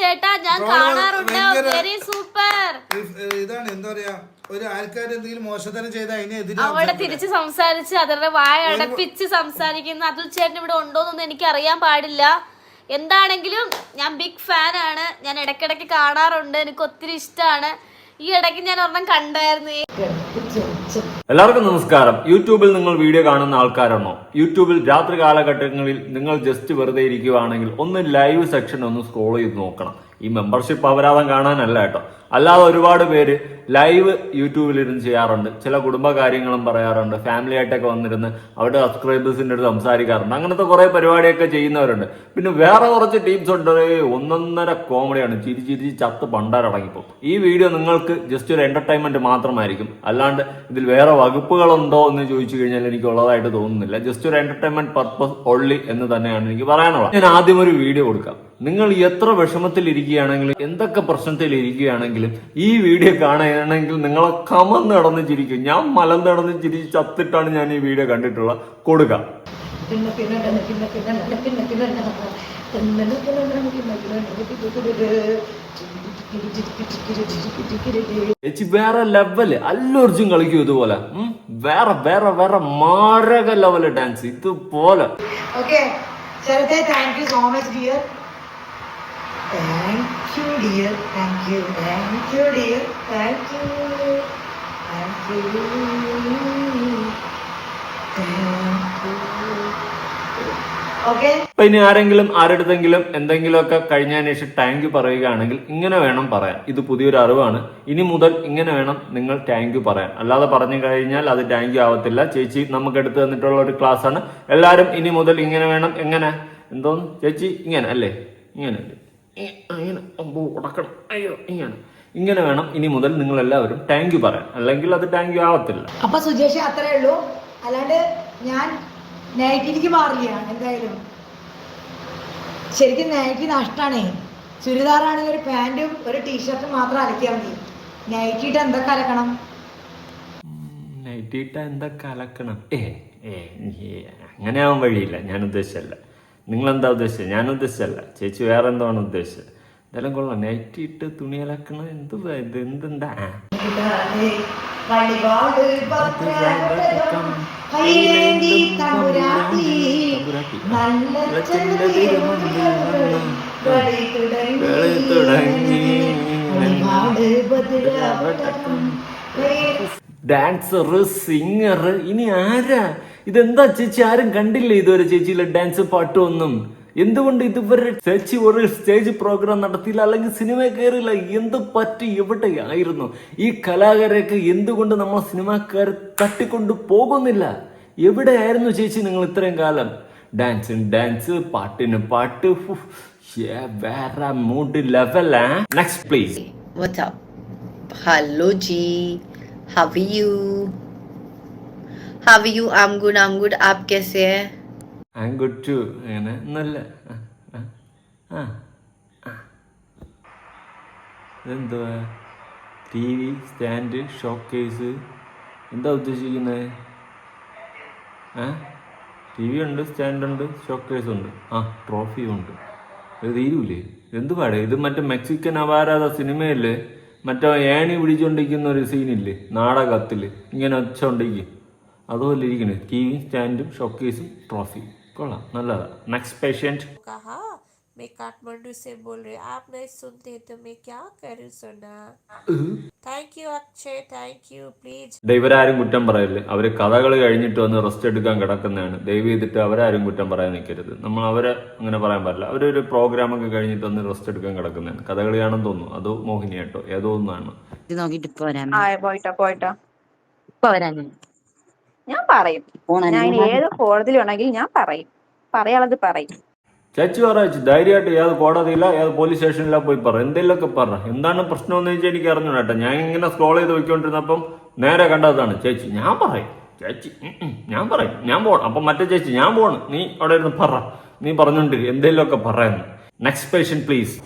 ചേട്ടാ ഞാൻ കാണാറുണ്ട്. Very super. ഇതാണ് എന്താ പറയാ, ഒരു ആൾക്കാർ എന്തെങ്കിലും മോശത്തരം ചെയ്താൽ അതിനെതിരെ അവിടെ തിരിച്ച് സംസാരിച്ച് അവരുടെ വായ അടപ്പിച്ച് സംസാരിക്കുന്ന അതുൽ ചേട്ടൻ ഇവിടെ ഉണ്ടോന്നൊന്നും എനിക്ക് അറിയാൻ പാടില്ല. എന്താണെങ്കിലും ഞാൻ ബിഗ് ഫാൻ ആണ്. ഞാൻ ഇടയ്ക്കിടയ്ക്ക് കാണാറുണ്ട്. എനിക്ക് ഒത്തിരി ഇഷ്ടമാണ്. ഈ ഇടയ്ക്ക് ഞാൻ ഒരെണ്ണം കണ്ടായിരുന്നു. എല്ലാവർക്കും നമസ്കാരം. യൂട്യൂബിൽ നിങ്ങൾ വീഡിയോ കാണുന്ന ആൾക്കാരാണോ? യൂട്യൂബിൽ രാത്രി കാലഘട്ടങ്ങളിൽ നിങ്ങൾ ജസ്റ്റ് വെറുതെ ഇരിക്കുകയാണെങ്കിൽ ഒന്ന് ലൈവ് സെക്ഷൻ ഒന്ന് സ്ക്രോൾ ചെയ്ത് നോക്കണം. ഈ മെമ്പർഷിപ്പ് അപരാധം കാണാനല്ല കേട്ടോ, അല്ലാതെ ഒരുപാട് പേര് ലൈവ് യൂട്യൂബിലിരുന്ന് ചെയ്യാറുണ്ട്. ചില കുടുംബകാര്യങ്ങളും പറയാറുണ്ട്, ഫാമിലി ആയിട്ടൊക്കെ വന്നിരുന്ന് അവരുടെ സബ്സ്ക്രൈബേഴ്സിൻ്റെ അടുത്ത് സംസാരിക്കാറുണ്ട്. അങ്ങനത്തെ കുറെ പരിപാടിയൊക്കെ ചെയ്യുന്നവരുണ്ട്. പിന്നെ വേറെ കുറച്ച് ടീംസ് ഉണ്ട്, ഒന്നൊന്നര കോമഡിയാണ്, ചിരി ചിരി ചത്ത് പണ്ടാരടങ്ങിപ്പോ. ഈ വീഡിയോ നിങ്ങൾക്ക് ജസ്റ്റ് ഒരു എന്റർടൈൻമെന്റ് മാത്രമായിരിക്കും, അല്ലാണ്ട് ഇതിൽ വേറെ വകുപ്പുകളുണ്ടോ എന്ന് ചോദിച്ചു കഴിഞ്ഞാൽ എനിക്ക് ഉള്ളതായിട്ട് തോന്നുന്നില്ല. ജസ്റ്റ് ഒരു എന്റർടൈൻമെന്റ് പർപ്പസ് ഓൺലി എന്ന് തന്നെയാണ് എനിക്ക് പറയാനുള്ളത്. ഞാൻ ആദ്യം ഒരു വീഡിയോ കൊടുക്കാം. നിങ്ങൾ എത്ര വിഷമത്തിൽ ഇരിക്കുകയാണെങ്കിലും എന്തൊക്കെ പ്രശ്നത്തിൽ ഇരിക്കുകയാണെങ്കിലും ഈ വീഡിയോ കാണുകയാണെങ്കിൽ നിങ്ങളെ കമന്ന് നടന്ന് ചിരിക്കും. ഞാൻ മലന്ന് നടന്ന് ചിരിച്ച് ചത്തിട്ടാണ് ഞാൻ ഈ വീഡിയോ കണ്ടിട്ടുള്ളത്. കൊടുക്കാം. ചേച്ചി വേറെ ലെവല്, അല്ലർജുൻ കളിക്കും ഇതുപോലെ. വേറെ വേറെ വേറെ മാരക ലെവല് ഡാൻസ് ഇതുപോലെ. Thank you so much, dear. Thank you, dear. Thank you. Thank you, dear. Thank you. Thank you. Thank you. Okay. അപ്പൊ ഇനി ആരെങ്കിലും ആരുടെങ്കിലും എന്തെങ്കിലുമൊക്കെ കഴിഞ്ഞതിന് ശേഷം താങ്ക് യു പറയുകയാണെങ്കിൽ ഇങ്ങനെ വേണം പറയാൻ. ഇത് പുതിയൊരു അറിവാണ്. ഇനി മുതൽ ഇങ്ങനെ വേണം നിങ്ങൾ താങ്ക് യു പറയാൻ. അല്ലാതെ പറഞ്ഞു കഴിഞ്ഞാൽ അത് താങ്ക് യു ആവത്തില്ല. ചേച്ചി നമുക്ക് എടുത്തു തന്നിട്ടുള്ള ഒരു ക്ലാസ് ആണ്. എല്ലാരും ഇനി മുതൽ ഇങ്ങനെ വേണം. എങ്ങനെ എന്തോന്ന് ചേച്ചി? ഇങ്ങനെ അല്ലേ? ഇങ്ങനെ ഇങ്ങനെ ഉടക്കണം. അയ്യോ ഇങ്ങനെ വേണം ഇനി മുതൽ നിങ്ങൾ എല്ലാവരും താങ്ക് യു പറയാൻ. അല്ലെങ്കിൽ അത് താങ്ക് യു ആവത്തില്ല. അപ്പൊ സുജേഷ് അത്രേ ഉള്ളൂ, അല്ലാണ്ട് ഞാൻ നൈറ്റിക്ക് മാറില്ല. എന്തായാലും ശരിക്കും നൈറ്റി നഷ്ടമാണേ. ചുരിദാറാണെങ്കിൽ ഒരു പാൻറ്റും ഒരു ടീഷർട്ടും മാത്രം അലക്കിയാൽ മതി. നൈറ്റിട്ട് എന്തൊക്കെ അലക്കണം? നൈറ്റിട്ട് എന്തൊക്കെ അലക്കണം? അങ്ങനെ ആവാൻ വഴിയില്ല. ഞാൻ ഉദ്ദേശിച്ചല്ല. നിങ്ങളെന്താ ഉദ്ദേശിച്ചത്? ഞാൻ ഉദ്ദേശിച്ചല്ല. ചേച്ചി വേറെ എന്താണ് ഉദ്ദേശിച്ചത്? ഇതെല്ലാം കൊള്ളാം. നൈറ്റിട്ട് തുണി അലക്കണം. എന്തുവാ ഇത്? എന്തെന്താ ഡാൻസർ, സിംഗർ, ഇനി ആരാ? ഇതെന്താ ചേച്ചി? ആരും കണ്ടില്ലേ ഇതുവരെ ചേച്ചിയിലെ ഡാൻസ് പാട്ടും ഒന്നും? എന്തുകൊണ്ട് ഇതുവരെ ചേച്ചി ഒരു സ്റ്റേജ് പ്രോഗ്രാം നടത്തിയില്ല, അല്ലെങ്കിൽ സിനിമ കയറില്ല? എന്ത് പറ്റി? എവിടെയായിരുന്നു ഈ കലാകാരൊക്കെ? എന്തുകൊണ്ട് നമ്മൾ സിനിമാക്കാർ തട്ടിക്കൊണ്ട് പോകുന്നില്ല? എവിടെയായിരുന്നു ചേച്ചി നിങ്ങൾ ഇത്രയും കാലം? ഡാൻസിന് ഡാൻസ്, പാട്ടിന് പാട്ട്, വേറെ മൂഡ് ലെവലാ. Next please. What's up? Hello G. How are you? How are you? I'm good. आप कैसे हैं? I'm good too. അങ്ങനെ നല്ല ഇതെന്തുവാ? ടി വി സ്റ്റാൻഡ്, ഷോക്കേസ്, എന്താ ഉദ്ദേശിക്കുന്നത്? ടി വി ഉണ്ട്, സ്റ്റാൻഡുണ്ട്, ഷോക്കേസ് ഉണ്ട്, ട്രോഫിയും ഉണ്ട്. ഇത് തീരൂലേ? എന്ത് പാടേ ഇത്? മറ്റേ മെക്സിക്കൻ അപാരാധ സിനിമയല്ലേ? മറ്റേ ഏണി പിടിച്ചുകൊണ്ടിരിക്കുന്ന ഒരു സീനില്ലേ നാടകത്തില്? ഇങ്ങനെ ഒച്ച ഉണ്ടെങ്കിൽ അതുപോലെ ഇരിക്കണേ. ടി വി സ്റ്റാൻഡും ഷോക്കേസും ട്രോഫി. കൊള്ളാം, നല്ലതാ. Next patient. मैं काठमांडू से बोल रही हूँ, आप नहीं सुनते तो मैं क्या करूँ सुना. Thank you Akshay, thank you please. ഇവരാരും കുറ്റം പറയല്ലേ. അവര് കഥകൾ കഴിഞ്ഞിട്ട് വന്ന് റെസ്റ്റ് എടുക്കാൻ കിടക്കുന്നതാണ്. ദയവ് ചെയ്തിട്ട് അവരാരും കുറ്റം പറയാൻ നിൽക്കരുത്. നമ്മൾ അവരെ അങ്ങനെ പറയാൻ പാടില്ല. അവരൊരു പ്രോഗ്രാം ഒക്കെ കഴിഞ്ഞിട്ട് വന്ന് റെസ്റ്റ് എടുക്കാൻ കിടക്കുന്നതാണ്. കഥകളിയാണെന്ന് തോന്നുന്നു. അതോ മോഹിനിയാട്ടോ ഏതോ ഒന്നാണ്. ഞാൻ പറയും. ഞാൻ ഏത് കോടതിയിൽ വേണമെങ്കിൽ ഞാൻ പറയും. പറയാനുള്ളത് പറയും. ചേച്ചി പറയച്ചു ധൈര്യമായിട്ട് ഏത് കോടതിയില്ല, ഏത് പോലീസ് സ്റ്റേഷനിലാ പോയി പറ. എന്തെങ്കിലുമൊക്കെ പറ. എന്താണ് പ്രശ്നം എന്ന് വെച്ചാൽ എനിക്ക് അറിഞ്ഞു കേട്ടോ. ഞാൻ ഇങ്ങനെ സ്ക്രോൾ ചെയ്ത് പോയിക്കൊണ്ടിരുന്നപ്പം നേരെ കണ്ടതാണ്. ചേച്ചി ഞാൻ പറയും, ചേച്ചി ഞാൻ പറയും, ഞാൻ പോണം. അപ്പം മറ്റേ ചേച്ചി ഞാൻ പോണം, നീ അവിടെ ഇരുന്ന് പറ, നീ പറഞ്ഞോണ്ടിരി, എന്തെങ്കിലുമൊക്കെ പറയുന്നു. Next patient please.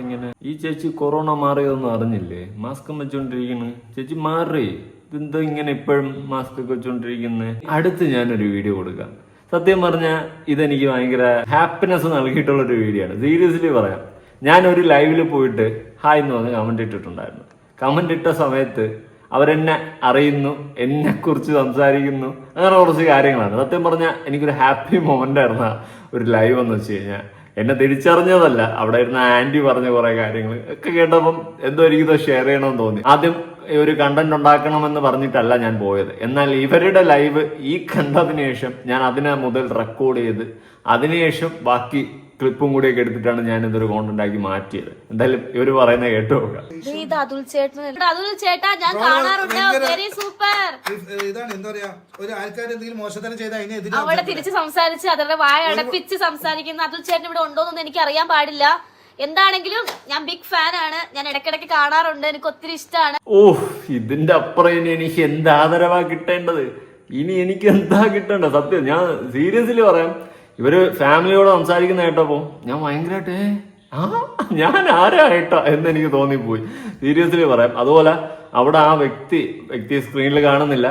ഇങ്ങനെ ഈ ചേച്ചി കൊറോണ മാറിയതൊന്നും അറിഞ്ഞില്ലേ? മാസ്ക് വെച്ചോണ്ടിരിക്കുന്നു. ചേച്ചി മാറി. ഇതെന്താ ഇങ്ങനെ ഇപ്പോഴും മാസ്ക് ഒക്കെ വെച്ചോണ്ടിരിക്കുന്നത്? അടുത്ത് ഞാനൊരു വീഡിയോ കൊടുക്കാം. സത്യം പറഞ്ഞാൽ ഇതെനിക്ക് ഭയങ്കര ഹാപ്പിനെസ് നൽകിയിട്ടുള്ളൊരു വീഡിയോ ആണ്. സീരിയസ്ലി പറയാം, ഞാനൊരു ലൈവിൽ പോയിട്ട് ഹായ് എന്ന് പറഞ്ഞ് കമന്റ് ഇട്ടിട്ടുണ്ടായിരുന്നു. കമന്റ് ഇട്ട സമയത്ത് അവരെന്നെ അറിയുന്നു, എന്നെ കുറിച്ച് സംസാരിക്കുന്നു, അങ്ങനെ കുറച്ച് കാര്യങ്ങളാണ്. സത്യം പറഞ്ഞാൽ എനിക്കൊരു ഹാപ്പി മൊമെന്റ് ആയിരുന്നു ഒരു ലൈവ് എന്ന് വെച്ച് കഴിഞ്ഞാൽ. എന്നെ തിരിച്ചറിഞ്ഞതല്ല, അവിടെ ഇരുന്ന ആന്റി പറഞ്ഞ കുറെ കാര്യങ്ങൾ ഒക്കെ കേട്ടപ്പം എന്തോ എനിക്കിത് ഷെയർ ചെയ്യണമെന്ന് തോന്നി. ആദ്യം ഒരു കണ്ടന്റ് ഉണ്ടാക്കണമെന്ന് പറഞ്ഞിട്ടല്ല ഞാൻ പോയത്. എന്നാൽ ഇവരുടെ ലൈവ് ഈ കണ്ടതിന് ശേഷം ഞാൻ അതിനെ മുതൽ റെക്കോർഡ് ചെയ്ത് അതിനുശേഷം ബാക്കി ക്ലിപ്പും കൂടിയൊക്കെ എടുത്തിട്ടാണ് ഞാൻ ഇതൊരു കോണ്ടന്റ് ആക്കി മാറ്റിയത്. എന്തായാലും ഇവര് പറയുന്നത് കേട്ടു നോക്കാം. ഇത് അതുൽ ചേട്ടാ ഞാൻ കാണാറുണ്ട്, വെരി സൂപ്പർ. ഇതാണ് എന്താ പറയാ, ഒരു ആൾക്കാർ എന്തെങ്കിലും മോശത്തരം ചെയ്താൽ അതിനെതിരെ അവിടെ തിരിച്ച് സംസാരിച്ച് അവരുടെ വായ അടപ്പിച്ച് സംസാരിക്കുന്ന അതുൽ ചേട്ടൻ ഇവിടെ ഉണ്ടോന്നൊന്നും എനിക്ക് അറിയാൻ പാടില്ല. എന്താണെങ്കിലും ഞാൻ ബിഗ് ഫാൻ ആണ്, ഞാൻ ഇടയ്ക്കിടയ്ക്ക് കാണാറുണ്ട്, എനിക്ക് ഒത്തിരി ഇഷ്ടമാണ്. ഇതിന്റെ അപ്പുറം ഇനി എനിക്ക് എന്ത് ആദരവാ കിട്ടേണ്ടത്, ഇനി എനിക്ക് എന്താ കിട്ടേണ്ടത്? സത്യം ഞാൻ സീരിയസ്ലി പറയാം, ഇവര് ഫാമിലിയോട് സംസാരിക്കുന്ന കേട്ടപ്പോ ഞാൻ ഭയങ്കരമായിട്ട് ഞാൻ ആരായിട്ടാ എന്ന് എനിക്ക് തോന്നിപ്പോയി. സീരിയസ്ലി പറയാം. അതുപോലെ അവിടെ ആ വ്യക്തി സ്ക്രീനിൽ കാണുന്നില്ല,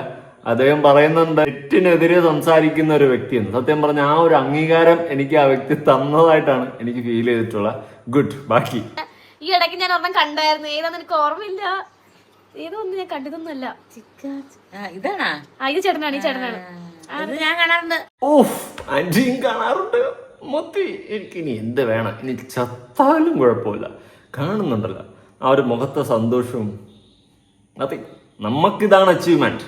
അദ്ദേഹം പറയുന്നുണ്ട് നെറ്റിനെതിരെ സംസാരിക്കുന്ന ഒരു വ്യക്തിയെന്ന്. സത്യം പറഞ്ഞ ആ ഒരു അംഗീകാരം എനിക്ക് ആ വ്യക്തി തന്നതായിട്ടാണ് എനിക്ക് ഫീൽ ചെയ്തിട്ടുള്ള. ഗുഡ്. ബാക്കി ഈ ഇടയ്ക്ക് ഞാൻ ഒരെണ്ണം കണ്ടായിരുന്നു, ഏതാന്ന് എനിക്ക് ഓർമ്മയില്ല, ഏതൊന്നും ഞാൻ കണ്ടതൊന്നുമല്ല. ഇതാണോ? ഇത് ചേട്ടനാണ്, ഈ ചേട്ടനാണ്. ഞാൻ കാണാറുണ്ട്. ആന്റിയും കാണാറുണ്ട്. മൊത്തി എനിക്കിനി എന്ത് വേണം, ഇനി ചത്താലും കുഴപ്പമില്ല. കാണുന്നുണ്ടല്ലോ ആ ഒരു മുഖത്തെ സന്തോഷവും. അതെ, നമുക്കിതാണ് അച്ചീവ്മെന്റ്.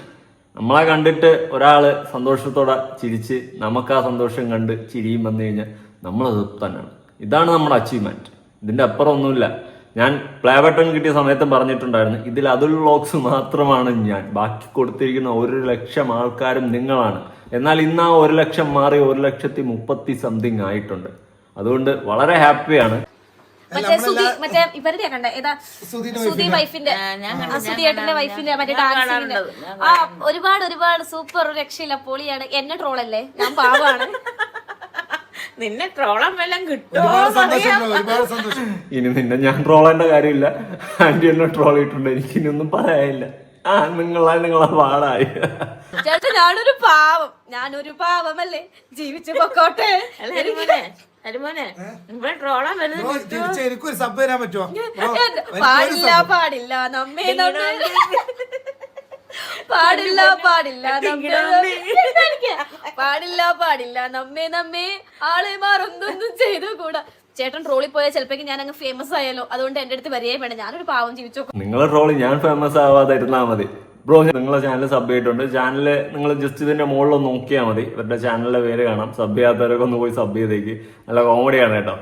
നമ്മളെ കണ്ടിട്ട് ഒരാള് സന്തോഷത്തോടെ ചിരിച്ച് നമുക്ക് ആ സന്തോഷം കണ്ട് ചിരിയും വന്നു കഴിഞ്ഞാൽ നമ്മളത് തന്നെയാണ്. ഇതാണ് നമ്മുടെ അച്ചീവ്മെന്റ്. ഇതിന്റെ അപ്പുറം ഒന്നുമില്ല. ഞാൻ പ്ലേ ബട്ടൺ കിട്ടിയ സമയത്തും പറഞ്ഞിട്ടുണ്ടായിരുന്നു, ഇതിൽ അതുൽ വ്ലോഗ്സ് മാത്രമാണ് ഞാൻ, ബാക്കി കൊടുത്തിരിക്കുന്ന 1,00,000 ആൾക്കാരും നിങ്ങളാണ്. എന്നാൽ ഇന്ന് ആ 1,00,000 മാറി 1,30,000 സംതിങ് ആയിട്ടുണ്ട്. അതുകൊണ്ട് വളരെ ഹാപ്പിയാണ്. മറ്റേ ഇവരുടെ കണ്ട ഏതാ, സുധി വൈഫിന്റെ, സുധിയേട്ടന്റെ വൈഫിന്റെ മറ്റേ ഡാൻസിന്റെ ഒരുപാട് സൂപ്പർ, ഒരു രക്ഷയില്ല, പൊളിയാണ്. എന്നെ ട്രോളല്ലേ, ഞാൻ പാവാണ്. നിന്നെ ട്രോളാൻ വല്ലതും കിട്ടുമോ? ഇനി നിന്നെ ഞാൻ ട്രോളേണ്ട കാര്യമില്ല. ആന്റി എന്നെ ട്രോൾ ചെയ്തിട്ടുണ്ട്, എനിക്ക് ഇനിയൊന്നും പറയാനില്ല. നിങ്ങളെ പാടായി. ചേട്ടാ ഞാനൊരു പാവമല്ലേ, ജീവിച്ചു പൊക്കോട്ടെ. ഹരിമോനെ ഇവിടെ ട്രോളാൻ വരുന്നത് എനിക്കൊരു സബ് തരാൻ പറ്റുമോ? പാടില്ല നമ്മേ നമ്മേ ആളെ മാറൊന്നും ചെയ്തുകൂടാ. ചേട്ടൻ ട്രോളിൽ പോയാൽ ചിലപ്പോ ഞാൻ അങ്ങ് ഫേമസ് ആയാലോ, അതുകൊണ്ട് എന്റെ അടുത്ത് വരികയും വേണം. ഞാനൊരു പാവം ജീവിച്ചു. നിങ്ങളെ ട്രോളി ഞാൻ ഫേമസ് ആവാതെ ഇരുന്നാ മതി. ബ്രോ, നിങ്ങളെ ചാനൽ സബ് ചെയ്തിട്ടുണ്ട്. ചാനല് നിങ്ങൾ ജസ്റ്റ് ഇതിന്റെ മുകളിൽ നോക്കിയാൽ മതി, ഇവരുടെ ചാനലിന്റെ പേര് കാണാം. സബ് ചെയ്യാത്തവരൊക്കെ ഒന്ന് പോയി സബ് ചെയ്തേക്ക്. നല്ല കോമഡിയാണ് കേട്ടോ.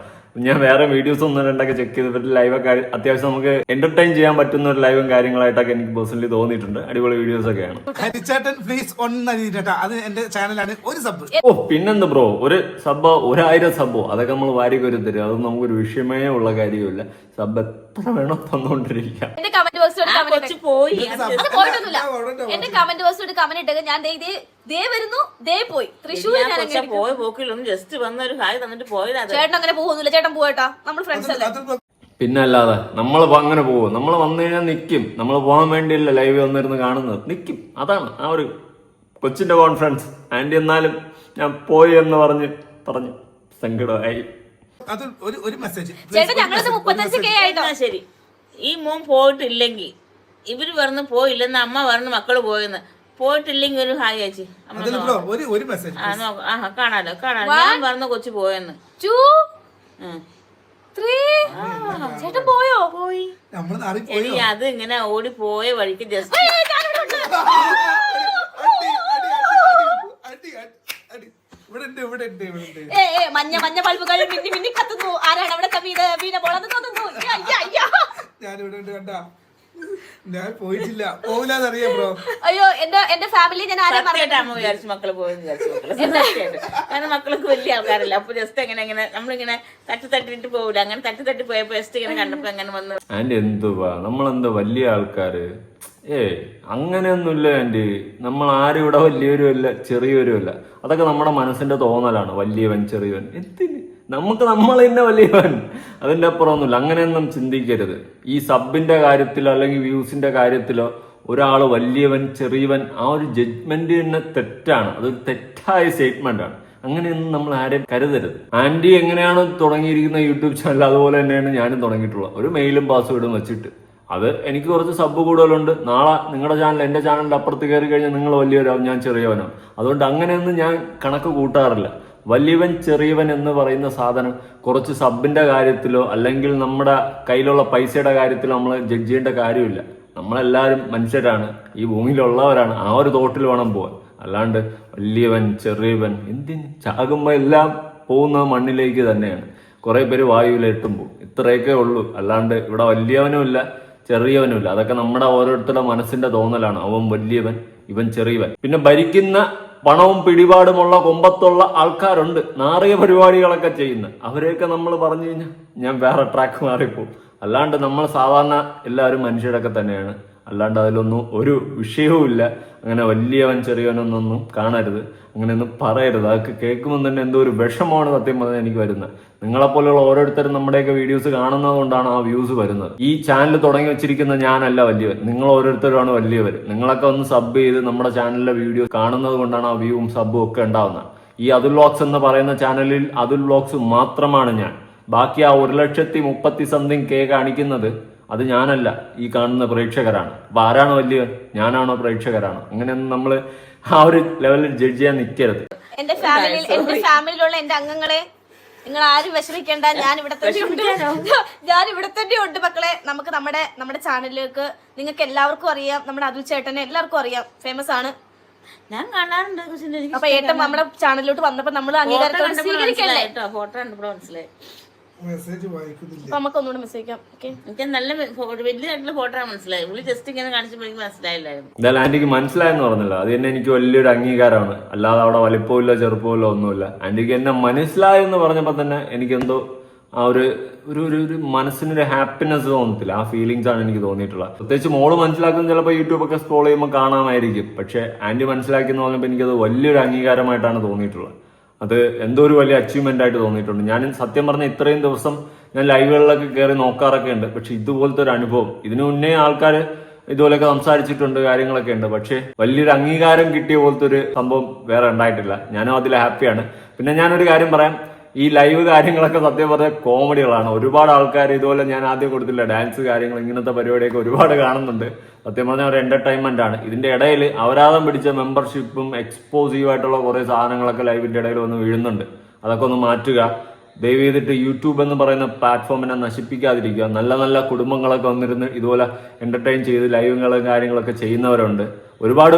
ഞാൻ വേറെ വീഡിയോസ് 1-2 ചെക്ക് ചെയ്തിട്ട് ലൈവൊക്കെ അത്യാവശ്യം നമുക്ക് എന്റർടൈൻ ചെയ്യാൻ പറ്റുന്ന ഒരു ലൈവും കാര്യങ്ങളായിട്ടൊക്കെ എനിക്ക് പേഴ്സണലി തോന്നിയിട്ടുണ്ട്. അടിപൊളി വീഡിയോസ് ഒക്കെയാണ്. അത് എന്റെ ചാനലാണ്. ഒരു സബ്. പിന്നെന്ത് ബ്രോ, ഒരു സബോ 1000 സബോ അതൊക്കെ നമ്മൾ വാരിക്കൊരു തരും. അതൊന്നും നമുക്കൊരു വിഷയമേ ഉള്ള കാര്യമില്ല. സബ് എത്ര വേണോ തന്നോണ്ടിരിക്കാം. എന്റെ കമന്റ് ബോക്സിലോട്ട് കമന്റ് ഇട്ടത് ഞാൻ ദേ വരുന്നു, ദേ പോയി. തൃശ്ശൂർ പോയ പോക്കിലൊന്നും ജസ്റ്റ് വന്നൊരു ഹായ് തന്നിട്ട് പോയതാ. ചേട്ടൻ അങ്ങനെ പോകുന്നില്ല, ചേട്ടൻ പോയിട്ടാ, നമ്മൾ ഫ്രണ്ട്സ് അല്ലേ. പിന്നെ അല്ലാതെ നമ്മൾ അങ്ങനെ പോകും. നമ്മൾ വന്നു കഴിഞ്ഞാൽ നിൽക്കും. നമ്മൾ പോകാൻ വേണ്ടിയല്ല ലൈവ് വന്നിരുന്ന് കാണുന്നത്, നിൽക്കും. അതാണ് ആ ഒരു കൊച്ചിന്റെ കോൺഫിഡൻസ്. ആന്റി എന്നാലും ഞാൻ പോയി എന്ന് പറഞ്ഞു സങ്കടമായി. ഒരു മെസ്സേജ് ചേട്ടാ, ഞങ്ങളത് 35K ആയിട്ടോ. ശരി, ഈ മോൻ പോയിട്ടില്ലെങ്കിൽ ഇവര് പറഞ്ഞു പോയില്ലെന്ന്, അമ്മ പറഞ്ഞു മക്കള് പോയെന്ന്. പോയിട്ടില്ലെങ്കിൽ ഒരു ഹായ് ചേച്ചി കാണാലോ. ഞാൻ പറഞ്ഞ കൊച്ചു പോയെന്ന്. 2 3 ചേട്ടൻ പോയോ? പോയി. ഇനി അത് ഇങ്ങനെ ഓടി പോയ വഴിക്ക് ജസ്റ്റ് മഞ്ഞ ബൾബുകൾ മിന്നി കത്തുന്നു. ആരാണ് അവിടെ വീണ പോളെന്ന് തോന്നുന്നു. ഞാൻ പോയിട്ടില്ല, പോകില്ലാന്നറിയാം ബ്രോ. അയ്യോ, എന്റെ ഫാമിലി ഞാൻ ആരാ അമ്മ വിചാരിച്ചു മക്കള് പോയെന്ന് വിചാരിച്ചു. കാരണം മക്കൾക്ക് വലിയ ആൾക്കാരല്ല. അപ്പൊ ജസ്റ്റ് എങ്ങനെ നമ്മളിങ്ങനെ തട്ടിട്ട് പോകില്ല. അങ്ങനെ തട്ടി പോയപ്പോ ജസ്റ്റ് ഇങ്ങനെ കണ്ടപ്പോ അങ്ങനെ വന്നു. ആന്റി എന്തുവാ, നമ്മളെന്താ വലിയ ആൾക്കാര്? അങ്ങനെയൊന്നുമില്ല ആന്റി. നമ്മൾ ആരും ഇവിടെ വലിയവരും അല്ല ചെറിയവരും അല്ല. അതൊക്കെ നമ്മുടെ മനസ്സിന്റെ തോന്നലാണ്. വലിയവൻ ചെറിയവൻ എന്തിന്? നമുക്ക് നമ്മൾ തന്നെ വലിയവൻ. അതിന്റെ അപ്പുറമൊന്നുമില്ല. അങ്ങനെയൊന്നും ചിന്തിക്കരുത്. ഈ സബിന്റെ കാര്യത്തിലോ അല്ലെങ്കിൽ വ്യൂസിന്റെ കാര്യത്തിലോ ഒരാൾ വലിയവൻ ചെറിയവൻ ആ ഒരു ജഡ്ജ്മെന്റ് തന്നെ തെറ്റാണ്. അതൊരു തെറ്റായ സ്റ്റേറ്റ്മെന്റ് ആണ്. അങ്ങനെയൊന്നും നമ്മൾ ആരെയും കരുതരുത്. ആന്റി എങ്ങനെയാണ് തുടങ്ങിയിരിക്കുന്ന യൂട്യൂബ് ചാനൽ അതുപോലെ തന്നെയാണ് ഞാനും തുടങ്ങിയിട്ടുള്ളത്. ഒരു മെയിലും പാസ്വേഡും വെച്ചിട്ട്. അത് എനിക്ക് കുറച്ച് സബ് കൂടുതലുണ്ട്. നാളെ നിങ്ങളുടെ ചാനൽ എൻ്റെ ചാനലിൻ്റെ അപ്പുറത്ത് കയറി കഴിഞ്ഞാൽ നിങ്ങൾ വലിയവരാവും, ഞാൻ ചെറിയവനാവും. അതുകൊണ്ട് അങ്ങനെയൊന്നും ഞാൻ കണക്ക് കൂട്ടാറില്ല. വലിയവൻ ചെറിയവൻ എന്ന് പറയുന്ന സാധനം കുറച്ച് സബിന്റെ കാര്യത്തിലോ അല്ലെങ്കിൽ നമ്മുടെ കയ്യിലുള്ള പൈസയുടെ കാര്യത്തിലോ നമ്മൾ ജഡ്ജ് ചെയ്യേണ്ട കാര്യമില്ല. നമ്മളെല്ലാവരും മനുഷ്യരാണ്, ഈ ഭൂമിയിലുള്ളവരാണ്. ആ ഒരു തോട്ടിൽ വേണം പോകാൻ. അല്ലാണ്ട് വലിയവൻ ചെറിയവൻ എന്തിന്? ചാകുമ്പോൾ എല്ലാം പോകുന്ന മണ്ണിലേക്ക് തന്നെയാണ്. കുറെ പേര് വായുവിലേട്ടും പോകും. ഇത്രയൊക്കെ ഉള്ളൂ. അല്ലാണ്ട് ഇവിടെ വലിയവനുമില്ല ചെറിയവനുമില്ല. അതൊക്കെ നമ്മുടെ ഓരോരുത്തരുടെ മനസ്സിന്റെ തോന്നലാണ്. അവൻ വലിയവൻ, ഇവൻ ചെറിയവൻ. പിന്നെ ഭരിക്കുന്ന പണവും പിടിപാടുമുള്ള കൊമ്പത്തുള്ള ആൾക്കാരുണ്ട്, നാറിയ പരിപാടികളൊക്കെ ചെയ്യുന്ന. അവരെയൊക്കെ നമ്മൾ പറഞ്ഞു കഴിഞ്ഞാൽ ഞാൻ വേറെ ട്രാക്ക് മാറിപ്പോകും. അല്ലാണ്ട് നമ്മൾ സാധാരണ എല്ലാവരും മനുഷ്യരൊക്കെ തന്നെയാണ്. അല്ലാണ്ട് അതിലൊന്നും ഒരു വിഷയവും ഇല്ല. അങ്ങനെ വലിയവൻ ചെറിയവനൊന്നും കാണരുത്, അങ്ങനെയൊന്നും പറയരുത്. അതൊക്കെ കേൾക്കുമ്പോൾ തന്നെ എന്തോ ഒരു വിഷമമാണ് സത്യം പറഞ്ഞാൽ എനിക്ക് വരുന്നത്. നിങ്ങളെപ്പോലെയുള്ള ഓരോരുത്തരും നമ്മുടെയൊക്കെ വീഡിയോസ് കാണുന്നത് കൊണ്ടാണ് ആ വ്യൂസ് വരുന്നത്. ഈ ചാനൽ തുടങ്ങി വെച്ചിരിക്കുന്ന ഞാനല്ല വലിയവൻ, നിങ്ങൾ ഓരോരുത്തരുമാണ് വലിയവർ. നിങ്ങളൊക്കെ ഒന്ന് സബ് ചെയ്ത് നമ്മുടെ ചാനലിലെ വീഡിയോ കാണുന്നത് കൊണ്ടാണ് ആ വ്യൂവും സബും ഒക്കെ ഉണ്ടാവുന്നത്. ഈ അതുൽ വ്ലോഗ്സ് എന്ന് പറയുന്ന ചാനലിൽ അതുൽ വ്ലോഗ്സ് മാത്രമാണ് ഞാൻ. ബാക്കി ആ 1,30,000 കാണിക്കുന്നത് അത് ഞാനല്ല, ഈ കാണുന്ന പ്രേക്ഷകരാണ്. അപ്പൊ ആരാണ് വലിയവൻ? ഞാനാണോ പ്രേക്ഷകരാണോ? അങ്ങനെയൊന്നും നമ്മൾ ആ ഒരു ലെവലിൽ ജഡ്ജ് ചെയ്യാൻ നിൽക്കരുത്. എന്റെ ഫാമിലിയിലുള്ള എന്റെ അംഗങ്ങളെ നിങ്ങൾ ആരും വിഷമിക്കേണ്ട. ഞാൻ ഇവിടെ തന്നെ ഉണ്ട് മക്കളെ. നമുക്ക് നമ്മുടെ ചാനലിലേക്ക് നിങ്ങൾക്ക് എല്ലാവർക്കും അറിയാം. നമ്മുടെ അതുൽ ചേട്ടനെ എല്ലാവർക്കും അറിയാം, ഫേമസ് ആണ്. ഞാൻ കാണാറുണ്ട്. അപ്പൊ ഏട്ടൻ നമ്മുടെ ചാനലിലോട്ട് വന്നപ്പോ നമ്മൾ അംഗീകാരത്തോടെ സ്വീകരിക്കല്ലേ. ഫോട്ടോ കണ്ടപ്പോൾ മനസ്സിലായി. മെസ്സേജ് വായിക്കുന്നില്ല. അപ്പൊ നമുക്ക് ഒന്നുകൂടെ മെസ്സേജ് അയക്കാം. എനിക്ക് നല്ല വലിയ ഫോട്ടോ മനസ്സിലായി. പുള്ളി ജസ്റ്റ് ഇങ്ങനെ കാണിച്ചപ്പോൾ എനിക്ക് മനസ്സിലായില്ലായിരുന്നു. എന്തായാലും ആന്റിക്ക് മനസ്സിലായെന്ന് പറഞ്ഞല്ലോ, അത് തന്നെ എനിക്ക് വലിയൊരു അംഗീകാരമാണ്. അല്ലാതെ അവിടെ വലിപ്പമില്ല ചെറുപ്പമില്ല ഒന്നുമില്ല. ആന്റിക്ക് എന്നെ മനസ്സിലായെന്ന് പറഞ്ഞപ്പോൾ തന്നെ എനിക്കെന്തോ ആ ഒരു മനസ്സിനൊരു ഹാപ്പിനെസ് തോന്നത്തില്ല. ആ ഫീലിങ്സ് ആണ് എനിക്ക് തോന്നിയിട്ടുള്ളത്. പ്രത്യേകിച്ച് മോള് മനസ്സിലാക്കുന്നത് ചിലപ്പോൾ യൂട്യൂബൊക്കെ സ്ക്രോൾ ചെയ്യുമ്പോൾ കാണാമായിരിക്കും. പക്ഷെ ആന്റി മനസ്സിലാക്കിയെന്ന് പറഞ്ഞപ്പോൾ എനിക്കത് വലിയൊരു അംഗീകാരമായിട്ടാണ് തോന്നിയിട്ടുള്ളത്. അത് എന്തോ ഒരു വലിയ അച്ചീവ്മെന്റ് ആയിട്ട് തോന്നിയിട്ടുണ്ട്. ഞാൻ സത്യം പറഞ്ഞ ഇത്രയും ദിവസം ഞാൻ ലൈവുകളിലൊക്കെ കയറി നോക്കാറൊക്കെ ഉണ്ട്. പക്ഷെ ഇതുപോലത്തെ ഒരു അനുഭവം ഇതിനു മുന്നേ ആൾക്കാർ ഇതുപോലെയൊക്കെ സംസാരിച്ചിട്ടുണ്ട്, കാര്യങ്ങളൊക്കെ ഉണ്ട്. പക്ഷെ വലിയൊരു അംഗീകാരം കിട്ടിയ പോലത്തെ ഒരു സംഭവം വേറെ ഉണ്ടായിട്ടില്ല. ഞാനും അതിൽ ഹാപ്പിയാണ്. പിന്നെ ഞാനൊരു കാര്യം പറയാം, ഈ ലൈവ് കാര്യങ്ങളൊക്കെ സത്യം പറഞ്ഞ കോമഡികളാണ്. ഒരുപാട് ആൾക്കാർ ഇതുപോലെ ഞാൻ ആദ്യം കൊടുത്തില്ല ഡാൻസ് കാര്യങ്ങൾ ഇങ്ങനത്തെ പരിപാടിയൊക്കെ ഒരുപാട് കാണുന്നുണ്ട്. സത്യം പറഞ്ഞാൽ ഒരു എന്റർടൈൻമെന്റ് ആണ്. ഇതിന്റെ ഇടയിൽ അപരാധം പിടിച്ച മെമ്പർഷിപ്പും എക്സ്പോസീവ് ആയിട്ടുള്ള കുറെ സാധനങ്ങളൊക്കെ ലൈവിന്റെ ഇടയിൽ വന്ന് വീഴുന്നുണ്ട്. അതൊക്കെ ഒന്ന് മാറ്റുക. ദയവ് ചെയ്തിട്ട് യൂട്യൂബ് എന്ന് പറയുന്ന പ്ലാറ്റ്ഫോമിനെ നശിപ്പിക്കാതിരിക്കുക. നല്ല നല്ല കുടുംബങ്ങളൊക്കെ വന്നിരുന്ന് ഇതുപോലെ എന്റർടൈൻ ചെയ്ത് ലൈവുകളും കാര്യങ്ങളൊക്കെ ചെയ്യുന്നവരുണ്ട്. ഒരുപാട്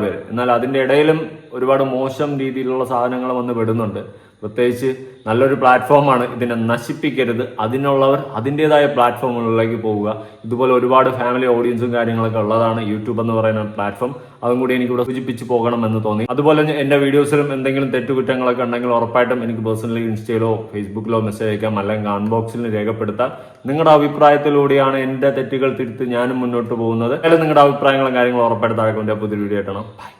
പേര്. എന്നാൽ അതിന്റെ ഇടയിലും ഒരുപാട് മോശം രീതിയിലുള്ള സാധനങ്ങൾ വന്ന് പെടുന്നുണ്ട്. പ്രത്യേകിച്ച് നല്ലൊരു പ്ലാറ്റ്ഫോമാണ്, ഇതിനെ നശിപ്പിക്കരുത്. അതിനുള്ളവർ അതിൻ്റെതായ പ്ലാറ്റ്ഫോമുകളിലേക്ക് പോവുക. ഇതുപോലെ ഒരുപാട് ഫാമിലി ഓഡിയൻസും കാര്യങ്ങളൊക്കെ ഉള്ളതാണ് യൂട്യൂബ് എന്ന് പറയുന്ന പ്ലാറ്റ്ഫോം. അതും കൂടി എനിക്കിവിടെ സൂചിപ്പിച്ച് പോകണമെന്ന് തോന്നി. അതുപോലെ എൻ്റെ വീഡിയോസിലും എന്തെങ്കിലും തെറ്റുകുറ്റങ്ങളൊക്കെ ഉണ്ടെങ്കിൽ ഉറപ്പായിട്ടും എനിക്ക് പേഴ്സണലി ഇൻസ്റ്റയിലോ ഫേസ്ബുക്കിലോ മെസ്സേജ് അയക്കാം, അല്ലെങ്കിൽ കമന്റ് ബോക്സിൽ രേഖപ്പെടുത്താം. നിങ്ങളുടെ അഭിപ്രായത്തിലൂടെയാണ് എൻ്റെ തെറ്റുകൾ തിരുത്തി ഞാനും മുന്നോട്ട് പോകുന്നത്. അല്ലെങ്കിൽ നിങ്ങളുടെ അഭിപ്രായങ്ങളും കാര്യങ്ങളും ഉറപ്പായിട്ട് താഴെ പുതിയ വീഡിയോ ആയിട്ടാണ്. ബൈ.